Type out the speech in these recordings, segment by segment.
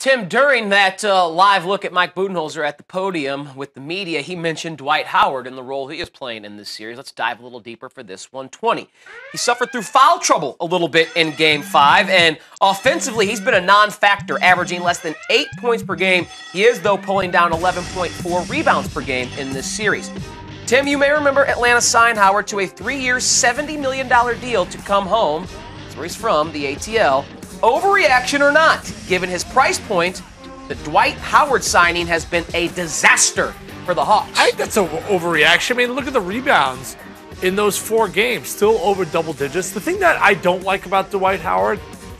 Tim, during that live look at Mike Budenholzer at the podium with the media, he mentioned Dwight Howard and the role he is playing in this series. Let's dive a little deeper for this 120. He suffered through foul trouble a little bit in Game 5, and offensively, he's been a non-factor, averaging less than 8 points per game. He is, though, pulling down 11.4 rebounds per game in this series. Tim, you may remember Atlanta signed Howard to a 3-year, $70 million deal to come home. That's where he's from, the ATL. Overreaction or not, given his price point, the Dwight Howard signing has been a disaster for the Hawks. I think that's an overreaction. I mean, look at the rebounds in those 4 games, still over double digits. The thing that I don't like about Dwight Howard,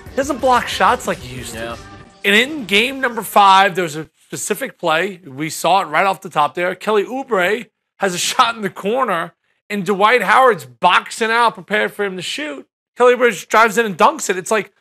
he doesn't block shots like he used to. And in game number 5, there was a specific play. We saw it right off the top there. Kelly Oubre has a shot in the corner, and Dwight Howard's boxing out, prepared for him to shoot. Kelly Oubre drives in and dunks it. It's like,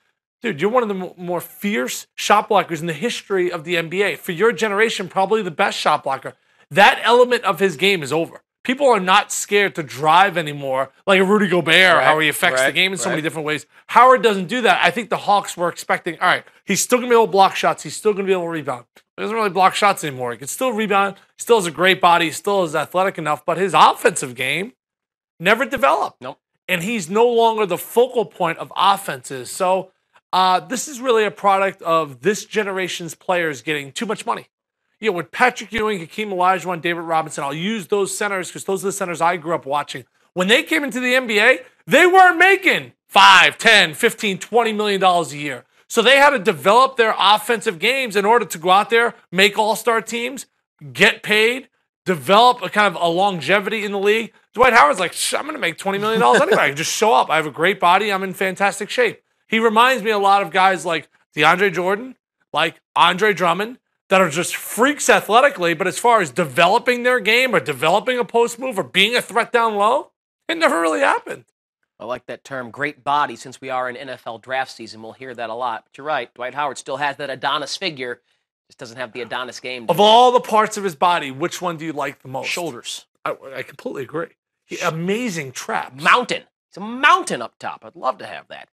dude, you're one of the more fierce shot blockers in the history of the NBA. For your generation, probably the best shot blocker. That element of his game is over. People are not scared to drive anymore, like a Rudy Gobert, how he affects the game in so many different ways. Howard doesn't do that. I think the Hawks were expecting, all right, he's still going to be able to block shots. He's still going to be able to rebound. He doesn't really block shots anymore. He can still rebound. Still has a great body. Still is athletic enough. But his offensive game never developed. Nope. And he's no longer the focal point of offenses. So this is really a product of this generation's players getting too much money. You know, with Patrick Ewing, Hakeem Olajuwon, David Robinson, I'll use those centers because those are the centers I grew up watching. When they came into the NBA, they weren't making $5, $10, $15, $20 million a year. So they had to develop their offensive games in order to go out there, make all-star teams, get paid, develop a kind of a longevity in the league. Dwight Howard's like, I'm going to make $20 million anyway. I can just show up. I have a great body. I'm in fantastic shape. He reminds me a lot of guys like DeAndre Jordan, like Andre Drummond, that are just freaks athletically, but as far as developing their game or developing a post move or being a threat down low, it never really happened. I like that term, great body. Since we are in NFL draft season, we'll hear that a lot. But you're right, Dwight Howard still has that Adonis figure, just doesn't have the Adonis game. Of all the parts of his body, which one do you like the most? Shoulders. I completely agree. Amazing traps. Mountain. It's a mountain up top. I'd love to have that.